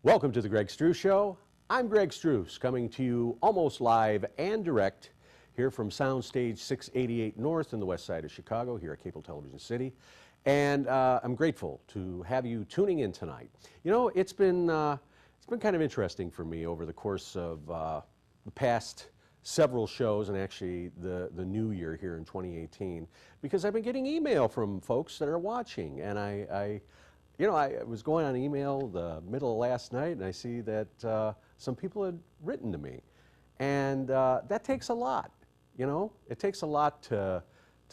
Welcome to the Greg Struss Show. I'm Greg Struss, coming to you almost live and direct here from Soundstage 688 North in the west side of Chicago, here at Cable Television City. And I'm grateful to have you tuning in tonight. You know, it's been kind of interesting for me over the course of the past several shows, and actually the new year here in 2018, because I've been getting email from folks that are watching, and I was going on email the middle of last night, and I see that some people had written to me, and that takes a lot. You know, it takes a lot to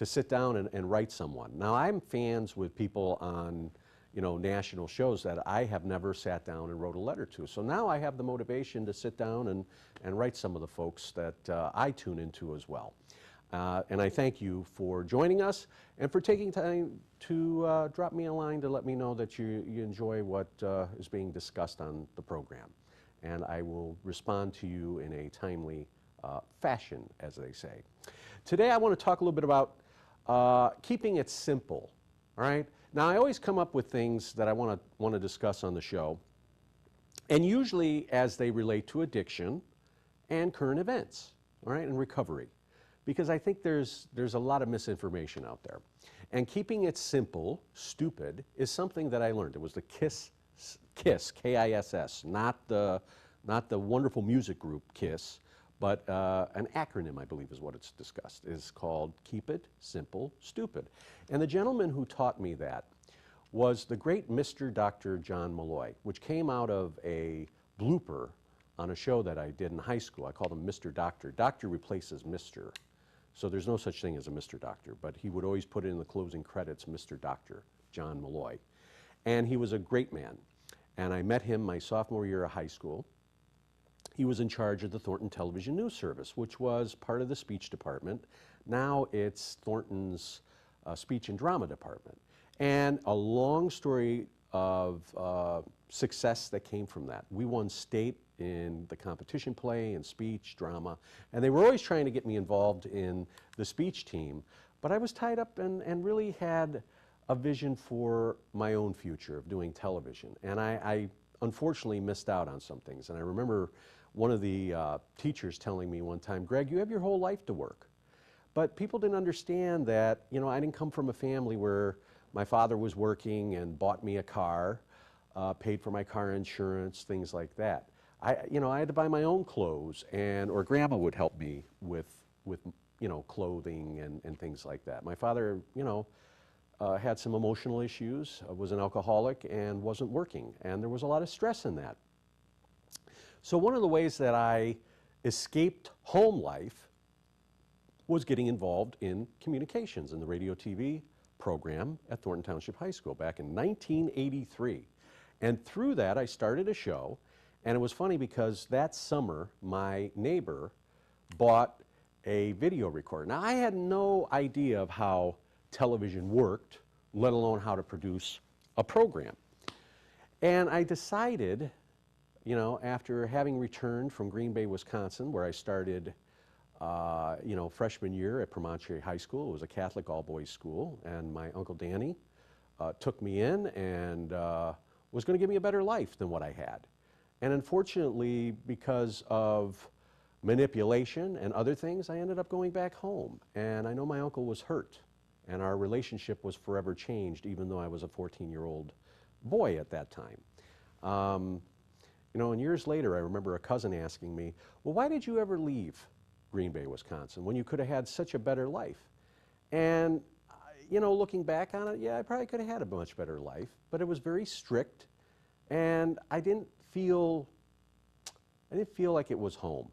sit down and write someone. Now, I'm fans with people on, you know, national shows that I have never sat down and wrote a letter to. So now I have the motivation to sit down and write some of the folks that I tune into as well. And I thank you for joining us and for taking time to drop me a line to let me know that you enjoy what is being discussed on the program. And I will respond to you in a timely fashion, as they say. Today I want to talk a little bit about keeping it simple, all right? Now, I always come up with things that I want to discuss on the show, and usually as they relate to addiction and current events, all right, and recovery, because I think there's a lot of misinformation out there. And keeping it simple, stupid, is something that I learned. It was the KISS, K-I-S-S, not the wonderful music group KISS, but an acronym, I believe, is what it's discussed. It's called Keep It Simple, Stupid. And the gentleman who taught me that was the great Mr. Dr. John Malloy, which came out of a blooper on a show that I did in high school. I called him Mr. Doctor. Doctor replaces Mr. So there's no such thing as a Mr. Doctor, but he would always put in the closing credits, Mr. Dr. John Malloy. And he was a great man. And I met him my sophomore year of high school. He was in charge of the Thornton Television News Service, which was part of the speech department. Now it's Thornton's speech and drama department. And a long story of success that came from that. We won state in the competition play and speech, drama, and they were always trying to get me involved in the speech team, but I was tied up and really had a vision for my own future of doing television. And I unfortunately missed out on some things. And I remember one of the teachers telling me one time, Greg, you have your whole life to work. But people didn't understand that, you know, I didn't come from a family where my father was working and bought me a car, paid for my car insurance, things like that. I had to buy my own clothes, or grandma would help me with clothing and things like that. My father, had some emotional issues, was an alcoholic, and wasn't working, and there was a lot of stress in that. So one of the ways that I escaped home life was getting involved in communications in the radio TV program at Thornton Township High School back in 1983. And through that, I started a show, and it was funny because that summer, my neighbor bought a video recorder. Now, I had no idea of how television worked, let alone how to produce a program. And I decided, after having returned from Green Bay, Wisconsin, where I started, freshman year at Promontory High School. It was a Catholic all-boys school, and my Uncle Danny took me in and was going to give me a better life than what I had. And unfortunately, because of manipulation and other things, I ended up going back home. And I know my uncle was hurt, and our relationship was forever changed, even though I was a 14-year-old boy at that time. And years later, I remember a cousin asking me, well, why did you ever leave Green Bay, Wisconsin, when you could have had such a better life? And, looking back on it, yeah, I probably could have had a much better life, but it was very strict, and I didn't feel like it was home,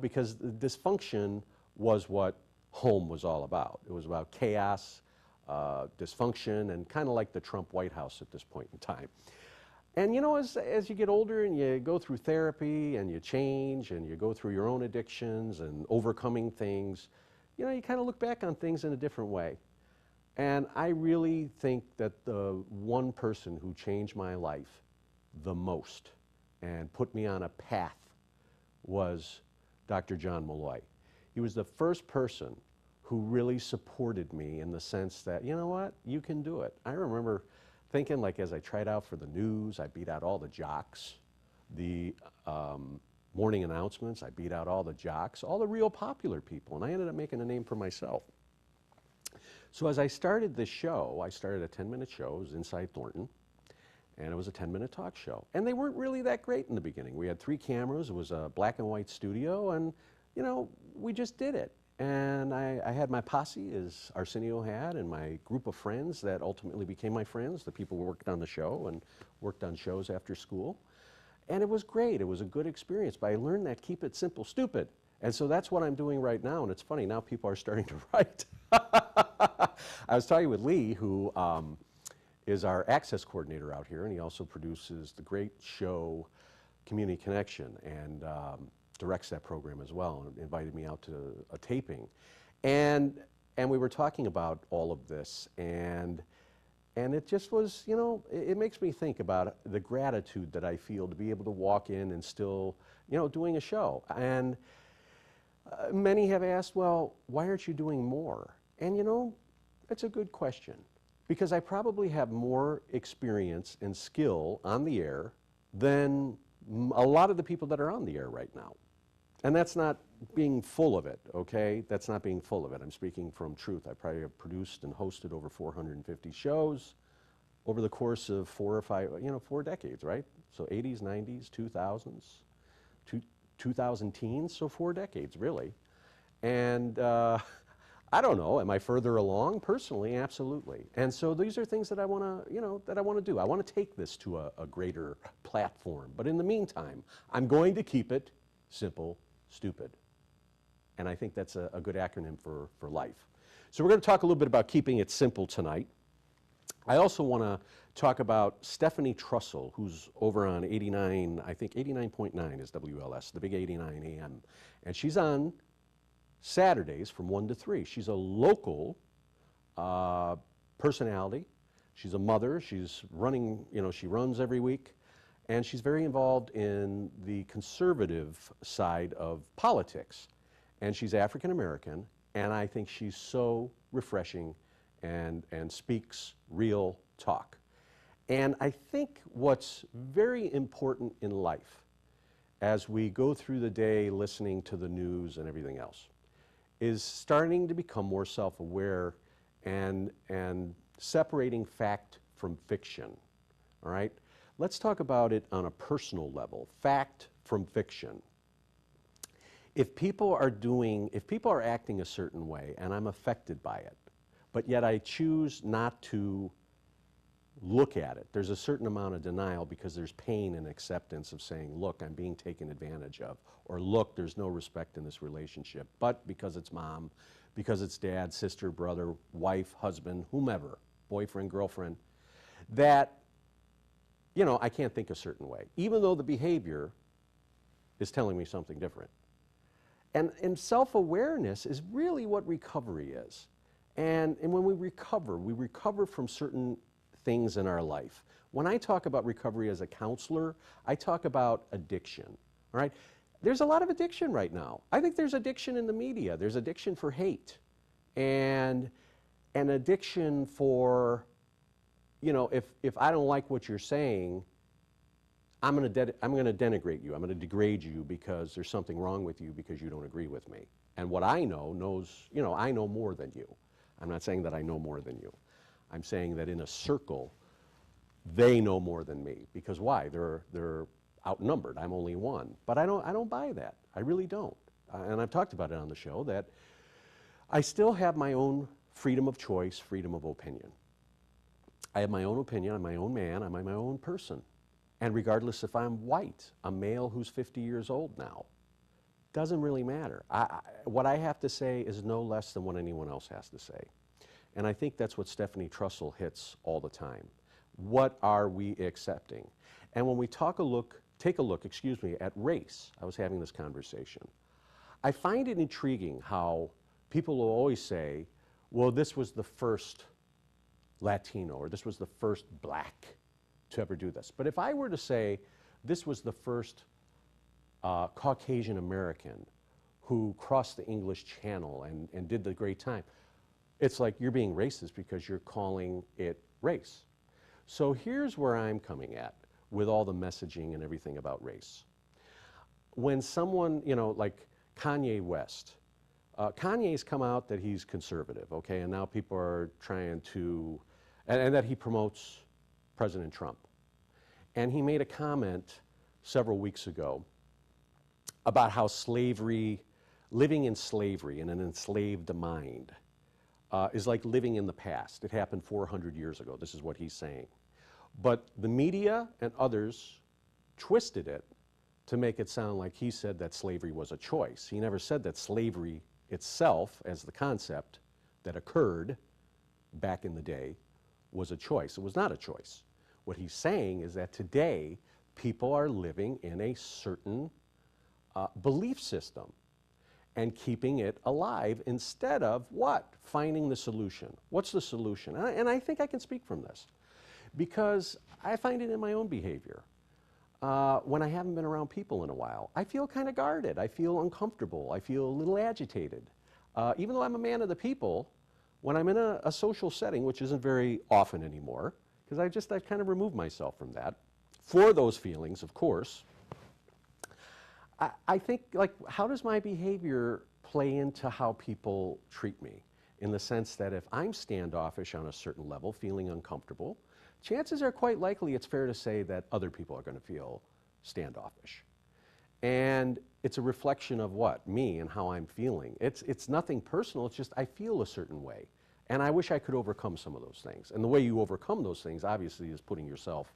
because the dysfunction was what home was all about. It was about chaos, dysfunction, and kind of like the Trump White House at this point in time. And as you get older and you go through therapy and you change and you go through your own addictions and overcoming things, you kind of look back on things in a different way. And I really think that the one person who changed my life the most and put me on a path was Dr. John Malloy. He was the first person who really supported me in the sense that, you know what, you can do it. I remember thinking, like, as I tried out for the news, I beat out all the jocks. The morning announcements, I beat out all the jocks, all the real popular people, and I ended up making a name for myself. So as I started this show, I started a 10-minute show. It was Inside Thornton, and it was a 10-minute talk show. And they weren't really that great in the beginning. We had 3 cameras. It was a black and white studio, and, you know, we just did it. And I had my posse, as Arsenio had, and my group of friends that ultimately became my friends, the people who worked on the show and worked on shows after school. And it was great. It was a good experience. But I learned that keep it simple, stupid. And so that's what I'm doing right now. And it's funny, now people are starting to write. I was talking with Lee, who is our access coordinator out here, and he also produces the great show Community Connection, and directs that program as well, and invited me out to a taping. And we were talking about all of this, and it just was, you know, it makes me think about the gratitude that I feel to be able to walk in and still, you know, doing a show. And many have asked, well, why aren't you doing more? And, you know, it's a good question, because I probably have more experience and skill on the air than a lot of the people that are on the air right now. And that's not being full of it, okay? That's not being full of it. I'm speaking from truth. I probably have produced and hosted over 450 shows over the course of 4 or 5, you know, 4 decades, right? So 80s, 90s, 2000s, 2000 teens, so 4 decades, really. And I don't know, am I further along? Personally, absolutely. And so these are things that I want to, you know, that I want to do. I want to take this to a greater platform. But in the meantime, I'm going to keep it simple, stupid. And I think that's a good acronym for life. So we're going to talk a little bit about keeping it simple tonight. I also want to talk about Stephanie Trussell, who's over on 89, I think 89.9 is WLS, the big 89 AM. And she's on Saturdays from 1 to 3. She's a local personality. She's a mother. She's running, you know, she runs every week. And she's very involved in the conservative side of politics. And she's African American, and I think she's so refreshing and speaks real talk. And I think what's very important in life, as we go through the day listening to the news and everything else, is starting to become more self-aware and separating fact from fiction, all right? Let's talk about it on a personal level, fact from fiction. If people are acting a certain way and I'm affected by it, but yet I choose not to look at it, there's a certain amount of denial because there's pain and acceptance of saying, look, I'm being taken advantage of, or look, there's no respect in this relationship, but because it's mom, because it's dad, sister, brother, wife, husband, whomever, boyfriend, girlfriend, that, you know, I can't think a certain way, even though the behavior is telling me something different. And self-awareness is really what recovery is. And when we recover from certain things in our life. When I talk about recovery as a counselor, I talk about addiction, all right? There's a lot of addiction right now. I think there's addiction in the media. There's addiction for hate and an addiction for, you know, if I don't like what you're saying, I'm going to denigrate you. I'm going to degrade you because there's something wrong with you because you don't agree with me. And what I know you know, I know more than you. I'm not saying that I know more than you. I'm saying that in a circle, they know more than me. Because why? They're outnumbered. I'm only one. But I don't buy that. I really don't. And I've talked about it on the show that I still have my own freedom of choice, freedom of opinion. I have my own opinion. I'm my own man. I'm my own person. And regardless if I'm white, a male who's 50 years old now, doesn't really matter. What I have to say is no less than what anyone else has to say. And I think that's what Stephanie Trussell hits all the time. What are we accepting? And when we take a look, at race, I was having this conversation. I find it intriguing how people will always say, well, this was the first Latino, or this was the first black to ever do this. But if I were to say this was the first Caucasian American who crossed the English Channel and did the great time, it's like you're being racist because you're calling it race. So here's where I'm coming at with all the messaging and everything about race. When someone, like Kanye West, Kanye's come out that he's conservative, okay, and now people are trying to, and that he promotes President Trump. And he made a comment several weeks ago about how slavery, living in slavery in an enslaved mind, is like living in the past. It happened 400 years ago. This is what he's saying. But the media and others twisted it to make it sound like he said that slavery was a choice. He never said that slavery itself, as the concept that occurred back in the day, was a choice. It was not a choice. What he's saying is that today people are living in a certain belief system and keeping it alive instead of what? Finding the solution. What's the solution? And I think I can speak from this because I find it in my own behavior. When I haven't been around people in a while, I feel kind of guarded. I feel uncomfortable. I feel a little agitated. Even though I'm a man of the people, when I'm in a social setting, which isn't very often anymore, because I kind of removed myself from that, for those feelings, of course, I think, like, how does my behavior play into how people treat me? In the sense that if I'm standoffish on a certain level, feeling uncomfortable, chances are quite likely it's fair to say that other people are going to feel standoffish. And it's a reflection of what? Me and how I'm feeling. It's nothing personal, it's just I feel a certain way. And I wish I could overcome some of those things. And the way you overcome those things, obviously, is putting yourself,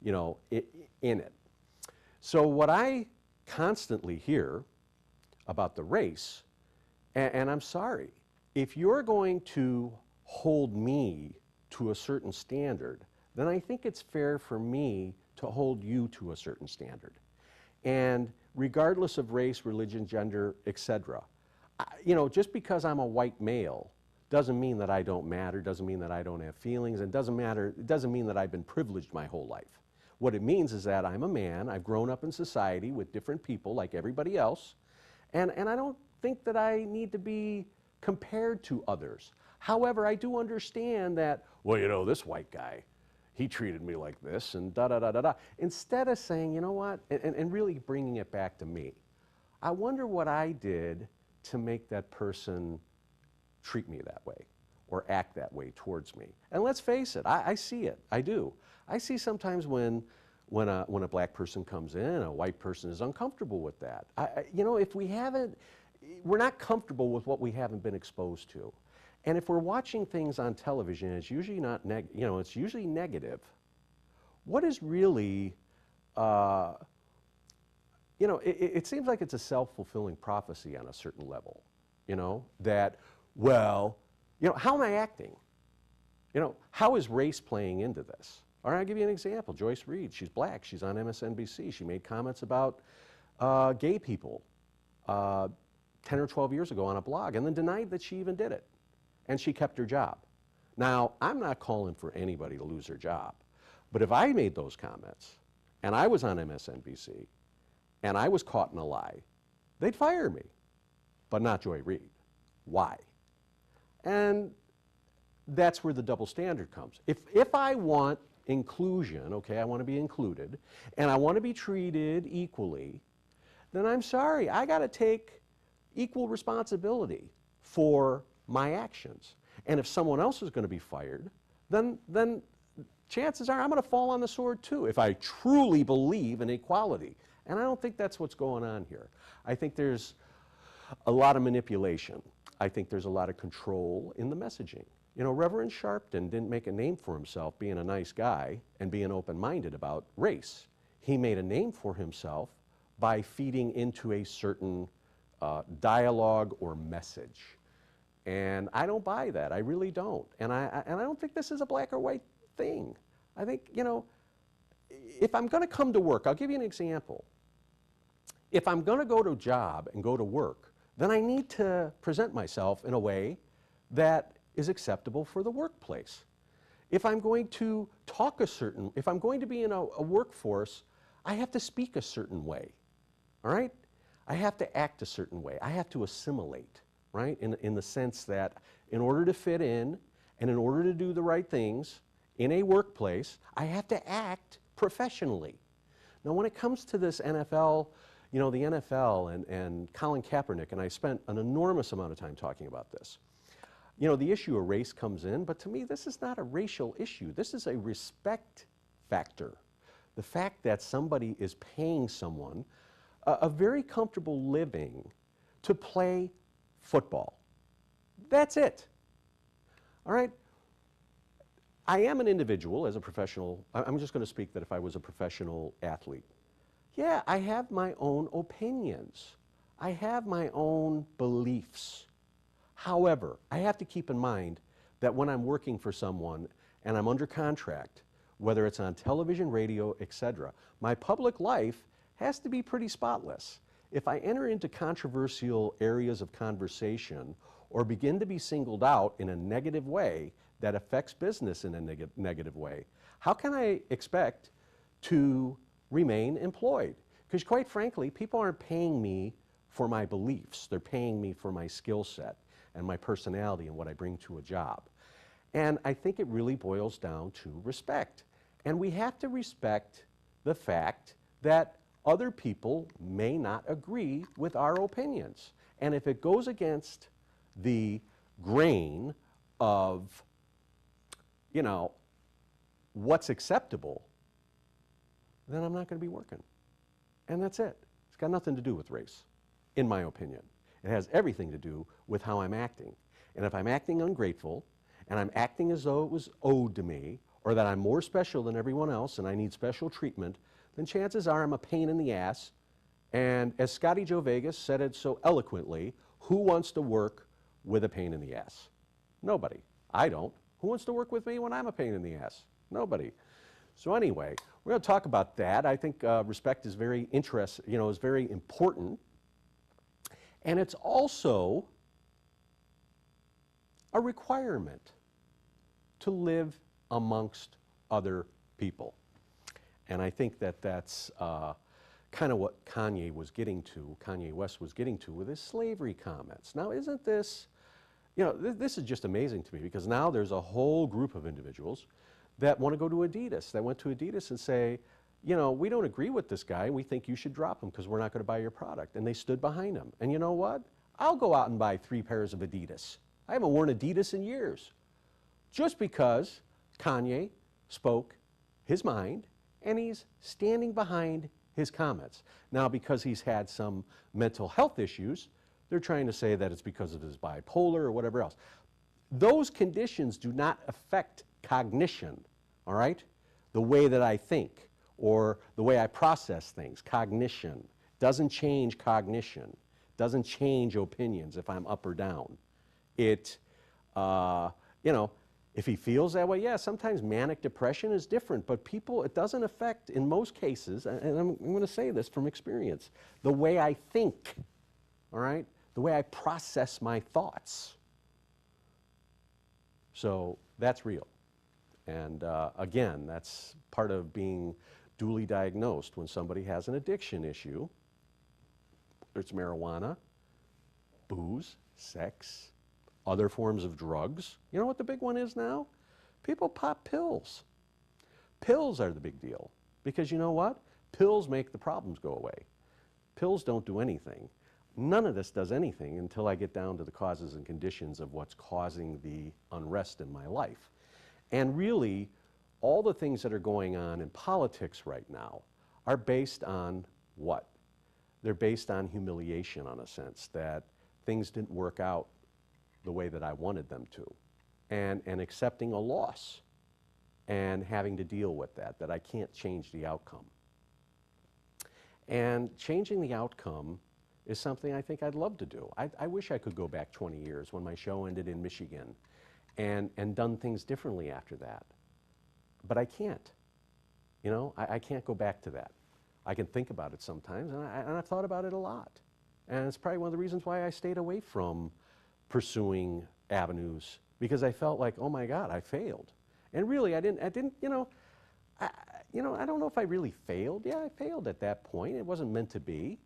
in it. So what I constantly hear about the race, and I'm sorry, if you're going to hold me to a certain standard, then I think it's fair for me to hold you to a certain standard. And regardless of race, religion, gender, etc., just because I'm a white male doesn't mean that I don't matter, doesn't mean that I don't have feelings, and it doesn't mean that I've been privileged my whole life. What it means is that I'm a man, I've grown up in society with different people like everybody else, and I don't think that I need to be compared to others. However, I do understand that, well, this white guy, he treated me like this, and da-da-da-da-da. Instead of saying, you know what, and really bringing it back to me, I wonder what I did to make that person treat me that way or act that way towards me. And let's face it, I see it, I do. I see sometimes when a black person comes in, a white person is uncomfortable with that. If we're not comfortable with what we haven't been exposed to. And if we're watching things on television, it's usually not it's usually negative. What is really, it seems like it's a self-fulfilling prophecy on a certain level, that, how am I acting? How is race playing into this? All right, I'll give you an example. Joyce Reid, she's black, she's on MSNBC. She made comments about gay people 10 or 12 years ago on a blog and then denied that she even did it. And she kept her job. Now, I'm not calling for anybody to lose their job, but if I made those comments and I was on MSNBC and I was caught in a lie, they'd fire me, but not Joy Reid. Why? And that's where the double standard comes. If I want inclusion, okay, I want to be included, and I want to be treated equally, then I'm sorry, I got to take equal responsibility for my actions. And if someone else is going to be fired, then chances are I'm going to fall on the sword too, if I truly believe in equality. And I don't think that's what's going on here. I think there's a lot of manipulation. I think there's a lot of control in the messaging. Reverend Sharpton didn't make a name for himself being a nice guy and being open-minded about race. He made a name for himself by feeding into a certain dialogue or message. And I don't buy that. I really don't. And I don't think this is a black or white thing. I think, if I'm going to come to work, I'll give you an example. If I'm going to go to a job and go to work, then I need to present myself in a way that is acceptable for the workplace. If I'm going to if I'm going to be in a workforce, I have to speak a certain way, all right? I have to act a certain way. I have to assimilate, right? In the sense that in order to fit in and in order to do the right things, in a workplace, I have to act professionally. Now, when it comes to this NFL, you know, the NFL and Colin Kaepernick, and I spent an enormous amount of time talking about this. You know, the issue of race comes in, but to me, this is not a racial issue. This is a respect factor. The fact that somebody is paying someone a very comfortable living to play football. That's it. All right? I am an individual as a professional. I'm just going to speak that if I was a professional athlete. Yeah, I have my own opinions. I have my own beliefs. However, I have to keep in mind that when I'm working for someone and I'm under contract, whether it's on television, radio, etc., my public life has to be pretty spotless. If I enter into controversial areas of conversation or begin to be singled out in a negative way that affects business in a negative way, how can I expect to remain employed? Because quite frankly, people aren't paying me for my beliefs. They're paying me for my skill set and my personality and what I bring to a job. And I think it really boils down to respect. And we have to respect the fact that other people may not agree with our opinions. And if it goes against the grain of, you know, what's acceptable, then I'm not going to be working. And that's it. It's got nothing to do with race, in my opinion. It has everything to do with how I'm acting. And if I'm acting ungrateful, and I'm acting as though it was owed to me, or that I'm more special than everyone else and I need special treatment, then chances are I'm a pain in the ass. And as Scotty Joe Vegas said it so eloquently, who wants to work with a pain in the ass? Nobody. I don't. Who wants to work with me when I'm a pain in the ass? Nobody. So anyway, we're going to talk about that. I think respect is very is very important. And it's also a requirement to live amongst other people. And I think that that's kind of what Kanye West was getting to with his slavery comments. Now, isn't this, you know, this is just amazing to me, because now there's a whole group of individuals that want to go to Adidas, that went to Adidas and say, you know, we don't agree with this guy, we think you should drop him because we're not going to buy your product. And they stood behind him. And you know what? I'll go out and buy 3 pairs of Adidas. I haven't worn Adidas in years. Just because Kanye spoke his mind and he's standing behind his comments. Now, because he's had some mental health issues, they're trying to say that it's because of his bipolar or whatever else. Those conditions do not affect cognition, all right? The way that I think or the way I process things. Cognition doesn't change cognition, doesn't change opinions if I'm up or down. It, you know, if he feels that way, yeah, sometimes manic depression is different, but people, it doesn't affect, in most cases, and I'm going to say this from experience, the way I think, all right? The way I process my thoughts. So that's real. And again, that's part of being duly diagnosed when somebody has an addiction issue. It's marijuana, booze, sex, other forms of drugs. You know what the big one is now? People pop pills. Pills are the big deal. Because you know what? Pills make the problems go away. Pills don't do anything. None of this does anything until I get down to the causes and conditions of what's causing the unrest in my life. And really, all the things that are going on in politics right now are based on what? They're based on humiliation, in a sense, that things didn't work out the way that I wanted them to, and accepting a loss and having to deal with that I can't change the outcome. And changing the outcome is something I think I'd love to do. I wish I could go back 20 years when my show ended in Michigan and done things differently after that. But I can't. You know, I can't go back to that. I can think about it sometimes, and I've thought about it a lot. And it's probably one of the reasons why I stayed away from pursuing avenues, because I felt like, oh my God, I failed. And really, I didn't, you know, I don't know if I really failed. Yeah, I failed at that point. It wasn't meant to be.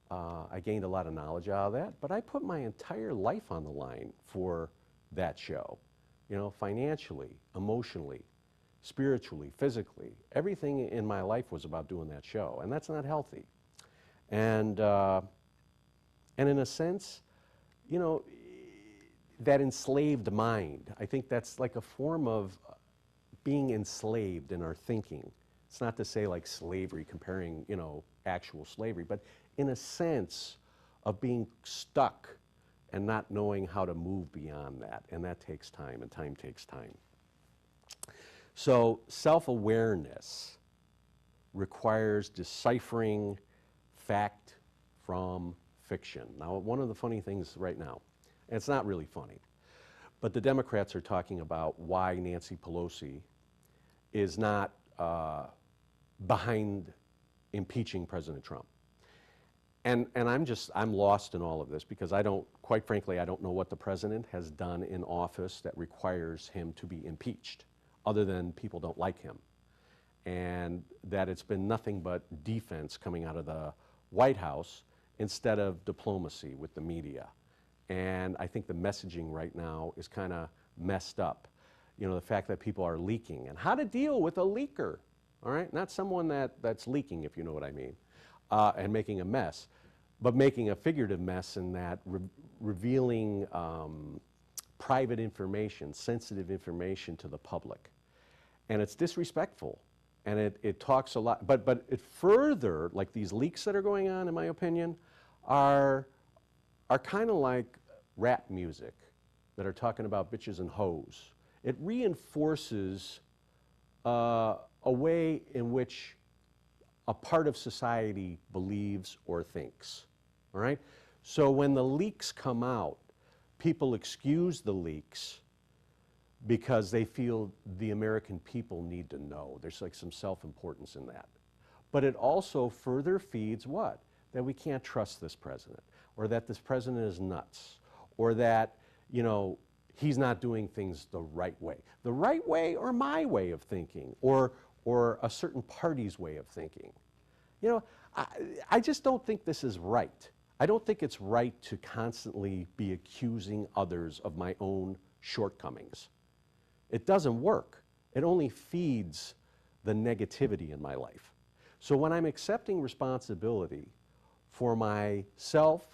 I gained a lot of knowledge out of that, but I put my entire life on the line for that show, you know, financially, emotionally, spiritually, physically. Everything in my life was about doing that show, and that's not healthy. And in a sense, you know, that enslaved mind, I think that's like a form of being enslaved in our thinking. It's not to say like slavery, comparing, you know, actual slavery, but in a sense of being stuck and not knowing how to move beyond that. And that takes time, and time takes time. So self-awareness requires deciphering fact from fiction. Now, one of the funny things right now, and it's not really funny, but the Democrats are talking about why Nancy Pelosi is not behind impeaching President Trump. And I'm lost in all of this because quite frankly, I don't know what the president has done in office that requires him to be impeached, other than people don't like him. And that it's been nothing but defense coming out of the White House instead of diplomacy with the media. And I think the messaging right now is kind of messed up. You know, the fact that people are leaking and how to deal with a leaker, all right? Not someone that's leaking, if you know what I mean, and making a mess, but making a figurative mess in that revealing private information, sensitive information to the public. And it's disrespectful. And it talks a lot, but it further, like these leaks that are going on, in my opinion, are kind of like rap music that are talking about bitches and hoes. It reinforces a way in which a part of society believes or thinks, all right? So when the leaks come out, people excuse the leaks because they feel the American people need to know. There's like some self-importance in that. But it also further feeds what? That we can't trust this president, or that this president is nuts, or that, you know, he's not doing things the right way. The right way or my way of thinking, or a certain party's way of thinking. You know, I just don't think this is right. I don't think it's right to constantly be accusing others of my own shortcomings. It doesn't work. It only feeds the negativity in my life. So when I'm accepting responsibility for myself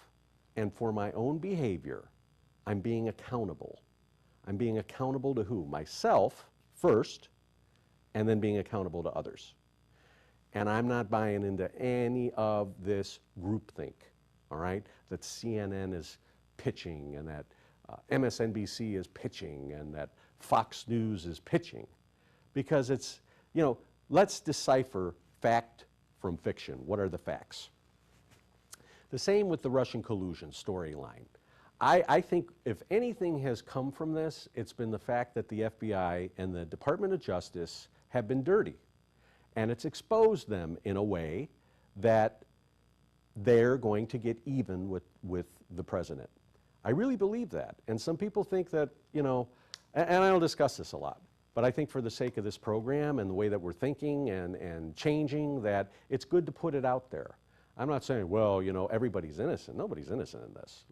and for my own behavior, I'm being accountable. I'm being accountable to who? Myself first, and then being accountable to others. And I'm not buying into any of this groupthink, all right, that CNN is pitching and that MSNBC is pitching and that Fox News is pitching, because it's, you know, let's decipher fact from fiction. What are the facts? The same with the Russian collusion storyline. I think if anything has come from this, it's been the fact that the FBI and the Department of Justice have been dirty. And it's exposed them in a way that they're going to get even with the president. I really believe that. And some people think that, you know, and I don't discuss this a lot, but I think for the sake of this program and the way that we're thinking and changing, that it's good to put it out there. I'm not saying, well, you know, everybody's innocent. Nobody's innocent in this.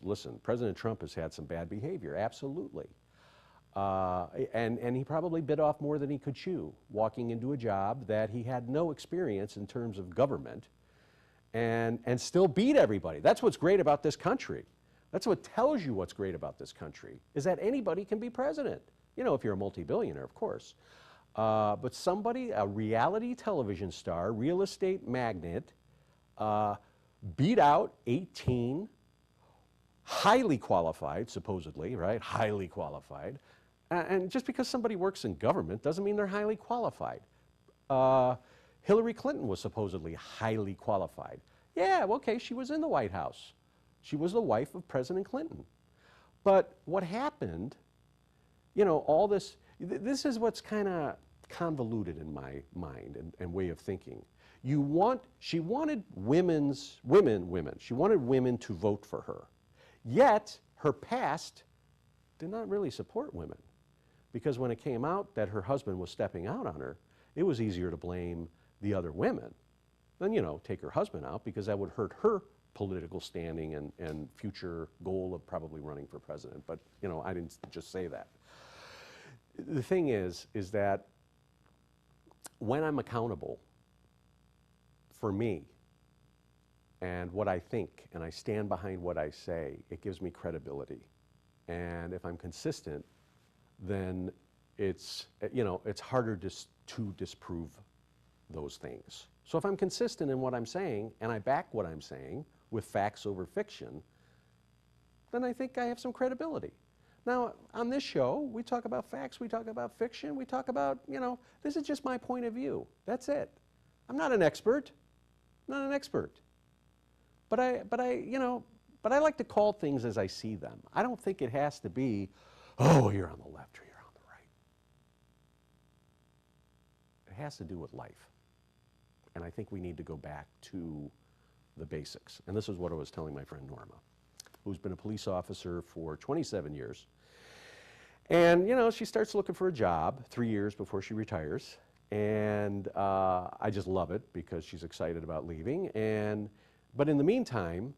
Listen, President Trump has had some bad behavior, absolutely. And he probably bit off more than he could chew, walking into a job that he had no experience in terms of government, and still beat everybody. That's what's great about this country. That's what tells you what's great about this country, is that anybody can be president. You know, if you're a multi-billionaire, of course. But somebody, a reality television star, real estate magnate, beat out 18 highly qualified, supposedly, right? Highly qualified. And just because somebody works in government doesn't mean they're highly qualified. Hillary Clinton was supposedly highly qualified. Yeah, well, okay, she was in the White House. She was the wife of President Clinton. But what happened, you know, all this, this is what's kind of convoluted in my mind and way of thinking. She wanted she wanted women to vote for her. Yet, her past did not really support women. Because when it came out that her husband was stepping out on her, it was easier to blame the other women than, you know, take her husband out, because that would hurt her political standing and future goal of probably running for president. But, you know, I didn't just say that. The thing is that when I'm accountable for me and what I think, and I stand behind what I say, it gives me credibility. And if I'm consistent, then it's, you know, it's harder to disprove those things. So if I'm consistent in what I'm saying, and I back what I'm saying with facts over fiction, then I think I have some credibility. Now, on this show, we talk about facts, we talk about fiction, we talk about, you know, this is just my point of view. That's it. I'm not an expert. I'm not an expert. But I like to call things as I see them. I don't think it has to be, oh, you're on the left or you're on the right. It has to do with life. And I think we need to go back to the basics. And this is what I was telling my friend Norma, who's been a police officer for 27 years. And, you know, she starts looking for a job 3 years before she retires. And I just love it because she's excited about leaving. But in the meantime,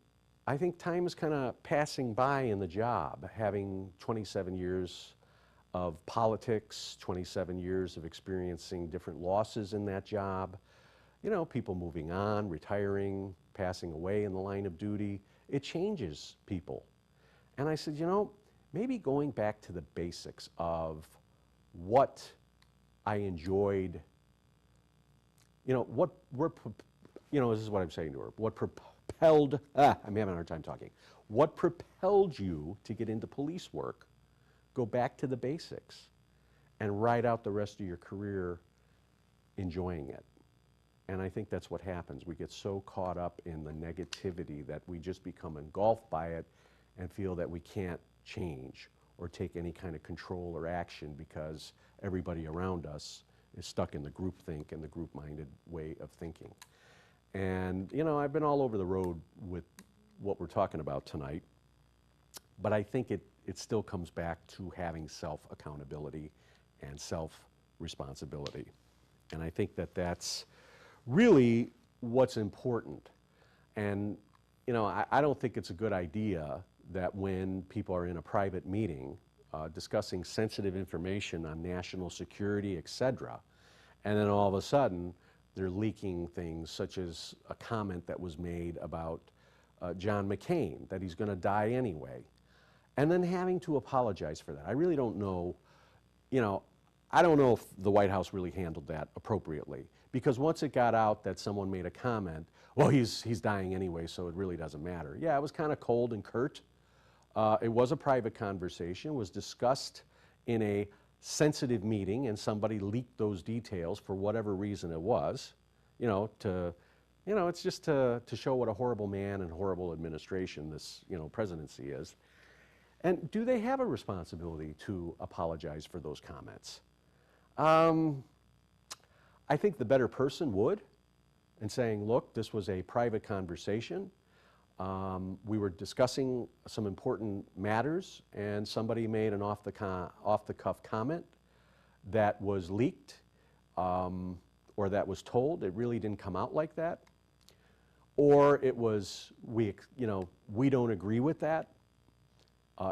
I think time is kind of passing by in the job, having 27 years of politics, 27 years of experiencing different losses in that job. You know, people moving on, retiring, passing away in the line of duty. It changes people. And I said, you know, maybe going back to the basics of what I enjoyed, you know, this is what I'm saying to her, what propelled, I'm having a hard time talking, what propelled you to get into police work, go back to the basics and ride out the rest of your career enjoying it. And I think that's what happens. We get so caught up in the negativity that we just become engulfed by it and feel that we can't change or take any kind of control or action because everybody around us is stuck in the groupthink and the group-minded way of thinking. And, you know, I've been all over the road with what we're talking about tonight, but I think it still comes back to having self-accountability and self-responsibility. And I think that that's really what's important. And, you know, I don't think it's a good idea that when people are in a private meeting discussing sensitive information on national security, etc., and then all of a sudden they're leaking things such as a comment that was made about John McCain, that he's going to die anyway, and then having to apologize for that. I really don't know, you know, I don't know if the White House really handled that appropriately, because once it got out that someone made a comment, well, he's dying anyway, so it really doesn't matter. Yeah, it was kind of cold and curt. It was a private conversation, was discussed in a sensitive meeting, and somebody leaked those details for whatever reason it was, you know, it's just to show what a horrible man and horrible administration this, you know, presidency is. And do they have a responsibility to apologize for those comments? I think the better person would, and saying, look, this was a private conversation. We were discussing some important matters, and somebody made an off-the-cuff comment that was leaked or that was told. It really didn't come out like that. Or it was, we don't agree with that.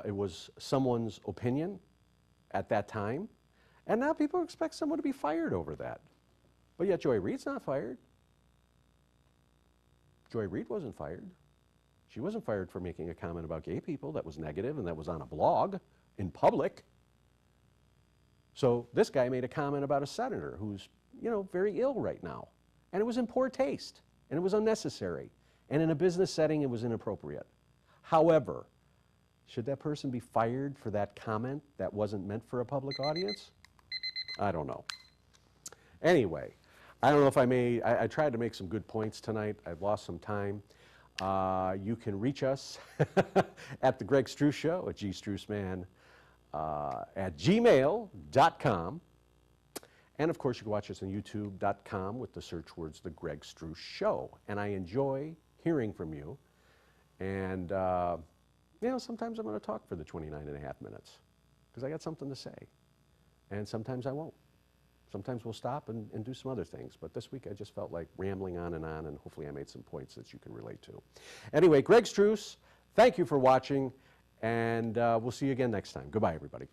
It was someone's opinion at that time. And now people expect someone to be fired over that. But yet Joy Reid's not fired. Joy Reid wasn't fired. She wasn't fired for making a comment about gay people that was negative and that was on a blog in public. So this guy made a comment about a senator who's, you know, very ill right now. And it was in poor taste, and it was unnecessary. And in a business setting, it was inappropriate. However, should that person be fired for that comment that wasn't meant for a public audience? I don't know. Anyway, I don't know if I tried to make some good points tonight. I've lost some time. You can reach us at The Greg Struss Show, at gstrussman at gmail.com. And of course, you can watch us on youtube.com with the search words The Greg Struss Show. And I enjoy hearing from you. And, you know, sometimes I'm going to talk for the 29 and a half minutes because I got something to say. And sometimes I won't. Sometimes we'll stop and do some other things. But this week I just felt like rambling on, and hopefully I made some points that you can relate to. Anyway, Greg Struss, thank you for watching, and we'll see you again next time. Goodbye, everybody.